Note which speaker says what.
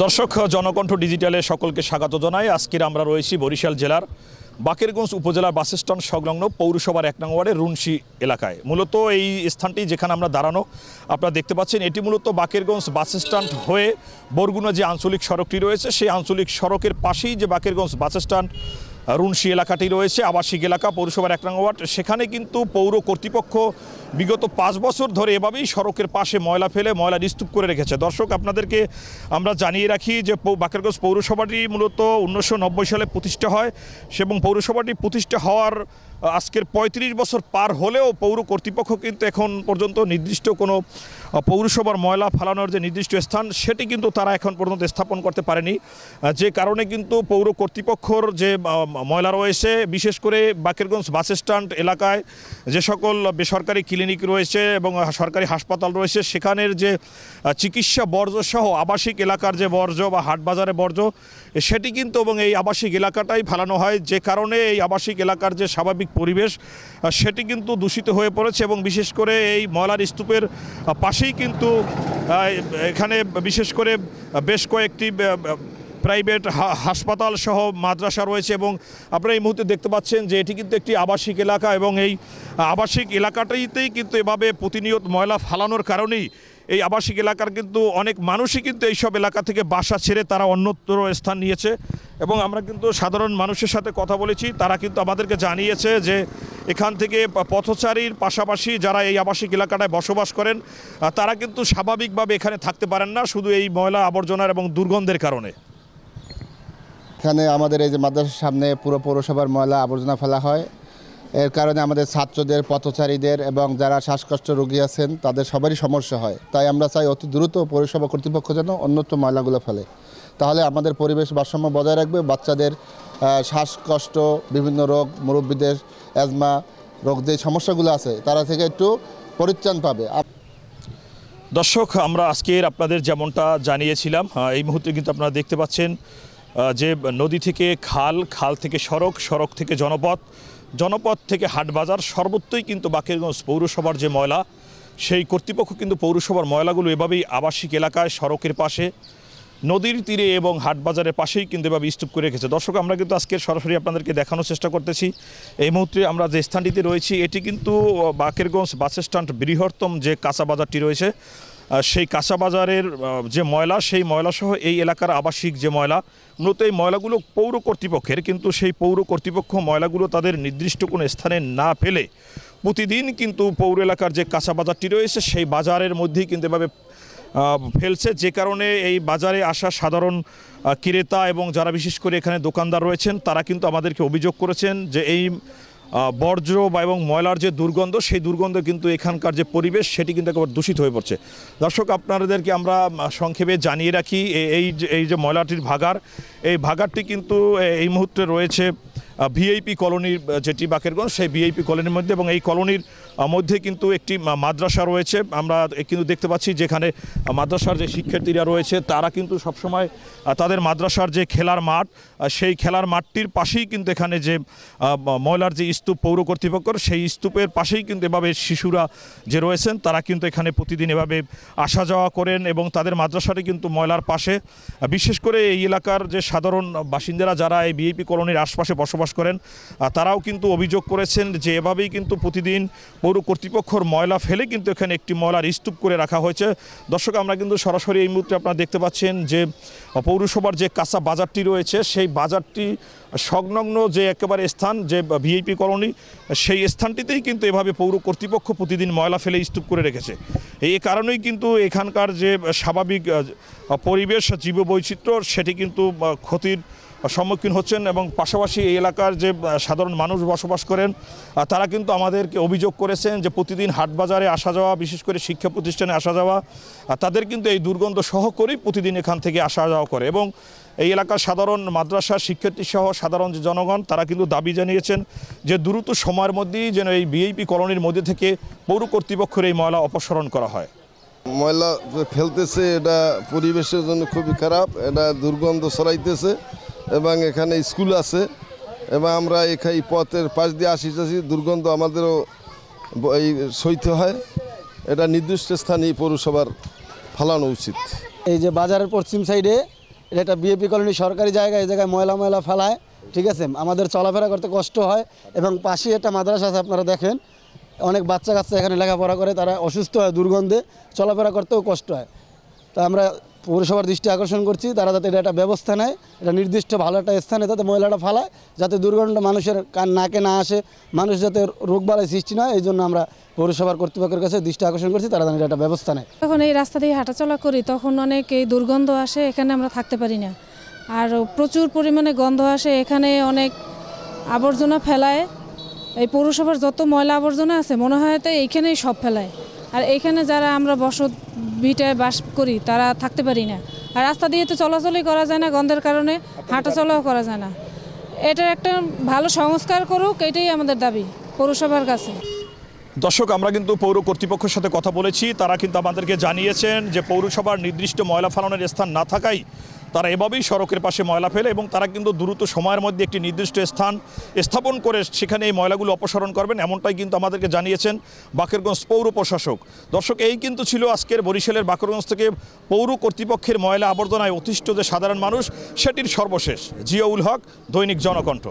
Speaker 1: দর্শক, জনকণ্ঠ ডিজিটালে সকলকে স্বাগত জানাই। আজকের আমরা রয়েছি বরিশাল জেলার বাকেরগঞ্জ উপজেলার বাসস্ট্যান্ড সংলগ্ন পৌরসভার ১ নং ওয়ার্ডের রুনশি এলাকায়। মূলত এই স্থানটি যেখানে আমরা দাঁড়ানো আপনারা দেখতে পাচ্ছেন, এটি মূলত বাকেরগঞ্জ বাসস্ট্যান্ড হয়ে বরগুনা যে আঞ্চলিক সড়কটি রয়েছে সেই আঞ্চলিক সড়কের পাশেই যে বাকেরগঞ্জ বাসস্ট্যান্ড রুনশি এলাকাটি রয়েছে, আবাসিক এলাকা পৌরসভার ১ নং ওয়ার্ড। সেখানে কিন্তু পৌর কর্তৃপক্ষ বিগত ৫ বছর ধরে এভাবেই সড়কের পাশে ময়লা ফেলে ময়লা স্তূপ করে রেখেছে। দর্শক, আপনাদেরকে আমরা জানিয়ে রাখি যে বাকেরগঞ্জ পৌরসভাটি মূলত ১৯৯০ সালে প্রতিষ্ঠা হয় এবং পৌরসভাটি প্রতিষ্ঠা হওয়ার আজকের ৩৫ বছর পার হলেও পৌর কর্তৃপক্ষ কিন্তু এখন পর্যন্ত নির্দিষ্ট কোনো পৌরসভার ময়লা ফেলানোর যে নির্দিষ্ট স্থান সেটি কিন্তু তারা এখন পর্যন্ত স্থাপন করতে পারেনি, যে কারণে কিন্তু পৌর কর্তৃপক্ষর যে ময়লা রয়েছে, বিশেষ করে বাকেরগঞ্জ বাসস্ট্যান্ড এলাকায় যে সকল বেসরকারি ক্লিনিক রয়েছে এবং সরকারি হাসপাতাল রয়েছে, সেখানের যে চিকিৎসা বর্জ্য সহ আবাসিক এলাকার যে বর্জ্য বা হাটবাজারের বর্জ্য সেটি কিন্তু এবং এই আবাসিক এলাকাটাই ফেলানো হয়, যে কারণে এই আবাসিক এলাকার যে স্বাভাবিক পরিবেশ সেটি কিন্তু দূষিত হয়ে পড়েছে। এবং বিশেষ করে এই ময়লার স্তূপের পাশেই কিন্তু এখানে বিশেষ করে বেশ কয়েকটি প্রাইভেট হাসপাতাল সহ মাদ্রাসা রয়েছে এবং আপনারা এই মুহূর্তে দেখতে পাচ্ছেন যে এটি কিন্তু একটি আবাসিক এলাকা এবং এই আবাসিক এলাকাটাইতেই কিন্তু এভাবে প্রতিনিয়ত ময়লা ফালানোর কারণেই এই আবাসিক এলাকার কিন্তু অনেক মানুষই কিন্তু এইসব এলাকা থেকে বাসা ছেড়ে তারা অন্যত্র স্থান নিয়েছে। এবং আমরা কিন্তু সাধারণ মানুষের সাথে কথা বলেছি, তারা কিন্তু আমাদেরকে জানিয়েছে যে এখান থেকে পথচারীর পাশাপাশি যারা এই আবাসিক এলাকাটায় বসবাস করেন তারা কিন্তু স্বাভাবিকভাবে এখানে থাকতে পারেন না, শুধু এই ময়লা আবর্জনার এবং দুর্গন্ধের কারণে।
Speaker 2: এখানে আমাদের এই যে মাদ্রাসার সামনে পুরো পৌরসভার ময়লা আবর্জনা ফেলা হয়, এর কারণে আমাদের ছাত্রদের, পথচারীদের এবং যারা শ্বাসকষ্ট রোগী আছেন তাদের সবারই সমস্যা হয়। তাই আমরা চাই অতি দ্রুত পৌরসভা কর্তৃপক্ষ যেন অন্যত্র ময়লাগুলো ফেলে, তাহলে আমাদের পরিবেশ ভারসাম্য বজায় রাখবে। বাচ্চাদের শ্বাসকষ্ট, বিভিন্ন রোগ, মুরব্বীদের অ্যাজমা রোগ যে সমস্যাগুলো আছে তারা থেকে একটু পরিত্রাণ পাবে।
Speaker 1: দর্শক, আমরা আজকের আপনাদের যেমনটা জানিয়েছিলাম, এই মুহূর্তে কিন্তু আপনারা দেখতে পাচ্ছেন যে নদী থেকে খাল, খাল থেকে সড়ক, সড়ক থেকে জনপথ, জনপথ থেকে হাটবাজার, সর্বত্রই কিন্তু বাকেরগঞ্জ পৌরসভার যে ময়লা, সেই কর্তৃপক্ষ কিন্তু পৌরসভার ময়লাগুলো এভাবেই আবাসিক এলাকায়, সড়কের পাশে, নদীর তীরে এবং হাটবাজারের পাশেই কিন্তু এভাবে স্তূপ করে রেখেছে। দর্শক, আমরা কিন্তু আজকে সরাসরি আপনাদেরকে দেখানোর চেষ্টা করতেছি। এই মুহূর্তে আমরা যে স্থানটিতে রয়েছি এটি কিন্তু বাকেরগঞ্জ বাসস্ট্যান্ড বৃহত্তম যে কাঁচা বাজারটি রয়েছে, সেই কাঁচা বাজারের যে ময়লা, সেই ময়লাসহ এই এলাকার আবাসিক যে ময়লা, মূলত এই ময়লাগুলো পৌর কর্তৃপক্ষের, কিন্তু সেই পৌর কর্তৃপক্ষ ময়লাগুলো তাদের নির্দিষ্ট কোনো স্থানে না ফেলে প্রতিদিন কিন্তু পৌর এলাকার যে কাঁচা বাজারটি রয়েছে সেই বাজারের মধ্যেই কিন্তু এভাবে ফেলছে, যে কারণে এই বাজারে আসা সাধারণ ক্রেতা এবং যারা বিশেষ করে এখানে দোকানদার রয়েছেন তারা কিন্তু আমাদেরকে অভিযোগ করেছেন যে এই বর্জ্য বা এবং ময়লার যে দুর্গন্ধ, সেই দুর্গন্ধ কিন্তু এখানকার যে পরিবেশ সেটি কিন্তু একেবারে দূষিত হয়ে পড়ছে। দর্শক, আপনাদেরকে আমরা সংক্ষেপে জানিয়ে রাখি, এই যে ময়লাটির ভাগাড়, এই ভাগাড়টি কিন্তু এই মুহূর্তে রয়েছে ভিআইপি কলোনির, যেটি বাকেরগঞ্জ সেই ভিআইপি কলোনির মধ্যে, এবং এই কলোনির মধ্যে কিন্তু একটি মাদ্রাসা রয়েছে। আমরা কিন্তু দেখতে পাচ্ছি যেখানে মাদ্রাসার যে শিক্ষার্থীরা রয়েছে তারা কিন্তু সবসময় তাদের মাদ্রাসার যে খেলার মাঠ, সেই খেলার মাঠটির পাশেই কিন্তু এখানে যে ময়লার যে স্তূপ পৌর কর্তৃপক্ষের, সেই স্তূপের পাশেই কিন্তু এভাবে শিশুরা যে রয়েছেন তারা কিন্তু এখানে প্রতিদিন এভাবে আসা যাওয়া করেন এবং তাদের মাদ্রাসাটি কিন্তু ময়লার পাশে। বিশেষ করে এই এলাকার যে সাধারণ বাসিন্দারা যারা এই ভিআইপি কলোনির আশপাশে বসবাস করেন তারাও কিন্তু অভিযোগ করেছেন যে এভাবেই কিন্তু প্রতিদিন পৌর কর্তৃপক্ষর ময়লা ফেলে কিন্তু এখানে একটি ময়লার স্তূপ করে রাখা হয়েছে। দর্শক, আমরা কিন্তু সরাসরি এই মুহূর্তে আপনারা দেখতে পাচ্ছেন যে পৌরসভার যে কাঁচা বাজারটি রয়েছে সেই বাজারটি সংলগ্ন যে একেবারে স্থান, যে ভিআইপি কলোনি, সেই স্থানটিতেই কিন্তু এভাবে পৌর কর্তৃপক্ষ প্রতিদিন ময়লা ফেলে স্তূপ করে রেখেছে। এই কারণেই কিন্তু এখানকার যে স্বাভাবিক পরিবেশ, জীববৈচিত্র্য সেটি কিন্তু ক্ষতির সম্মুখীন হচ্ছেন। এবং পাশাপাশি এই এলাকার যে সাধারণ মানুষ বসবাস করেন তারা কিন্তু আমাদেরকে অভিযোগ করেছেন যে প্রতিদিন হাটবাজারে আসা যাওয়া, বিশেষ করে শিক্ষা প্রতিষ্ঠানে আসা যাওয়া, তাদের কিন্তু এই দুর্গন্ধ সহ করেই প্রতিদিন এখান থেকে আসা যাওয়া করে। এবং এই এলাকার সাধারণ মাদ্রাসা শিক্ষার্থী সহ সাধারণ যে জনগণ তারা কিন্তু দাবি জানিয়েছেন যে দ্রুত সময়ের মধ্যেই যেন এই ভিআইপি কলোনির মধ্যে থেকে পৌর কর্তৃপক্ষের এই ময়লা অপসারণ করা হয়।
Speaker 3: ময়লা ফেলতেছে, এটা পরিবেশের জন্য খুবই খারাপ, এটা দুর্গন্ধ ছড়াইতেছে এবং এখানে স্কুল আছে এবং আমরা এই পথের পাশ দিয়ে আসি, দুর্গন্ধ আমাদেরও এই সইতে হয়। এটা নির্দিষ্ট স্থানে পৌরসভার ফালানো উচিত।
Speaker 4: এই যে বাজারের পশ্চিম সাইডে এটা একটা বিএপি কলোনি সরকারি জায়গা, এই জায়গায় ময়লা ফেলায়, ঠিক আছে, আমাদের চলাফেরা করতে কষ্ট হয়। এবং পাশে একটা মাদ্রাসা আছে, আপনারা দেখেন অনেক বাচ্চা কাচ্চা এখানে লেখাপড়া করে, তারা অসুস্থ হয়, দুর্গন্ধে চলাফেরা করতেও কষ্ট হয়। তো আমরা পৌরসভার দৃষ্টি আকর্ষণ করছি, তারা যাতে এটা একটা ব্যবস্থা নেয়, এটা নির্দিষ্ট ভালো একটা স্থানে যাতে ময়লাটা ফালায়, যাতে দুর্গন্ধ মানুষের নাকে না আসে, মানুষ যাতে রোগবালাই সৃষ্টি নয়, এই জন্য আমরা পৌরসভার কর্তৃপক্ষের কাছে দৃষ্টি আকর্ষণ করছি, তারা যেন এটা একটা ব্যবস্থা নেয়।
Speaker 5: যখন এই রাস্তা দিয়ে হাঁটাচলা করি তখন অনেক এই দুর্গন্ধ আসে, এখানে আমরা থাকতে পারি না। আর প্রচুর পরিমাণে গন্ধ আসে, এখানে অনেক আবর্জনা ফেলায়। এই পৌরসভার যত ময়লা আবর্জনা আছে মনে হয় তো এইখানেই সব ফেলায়। আর এইখানে যারা আমরা বসত ভিটায় বাস করি তারা থাকতে পারি না। আর রাস্তা দিয়ে তো চলাচলই করা যায় না, গন্ধের কারণে হাঁটাচলাও করা যায় না। এটার একটা ভালো সংস্কার করুক, এটাই আমাদের দাবি পৌরসভার কাছে।
Speaker 1: দর্শক, আমরা কিন্তু পৌর কর্তৃপক্ষের সাথে কথা বলেছি, তারা কিন্তু আমাদেরকে জানিয়েছেন যে পৌরসভার নির্দিষ্ট ময়লা ফেলানোর স্থান না থাকায় তারা এভাবেই সড়কের পাশে ময়লা ফেলে এবং তারা কিন্তু দ্রুত সময়ের মধ্যে একটি নির্দিষ্ট স্থান স্থাপন করে সেখানে এই ময়লাগুলো অপসারণ করবেন, এমনটাই কিন্তু আমাদেরকে জানিয়েছেন বাকেরগঞ্জ পৌর প্রশাসক। দর্শক, এই কিন্তু ছিল আজকের বরিশালের বাকেরগঞ্জ থেকে পৌর কর্তৃপক্ষের ময়লা আবর্জনায় অতিষ্ঠ যে সাধারণ মানুষ, সেটির সর্বশেষ। জিয়াউল হক, দৈনিক জনকণ্ঠ।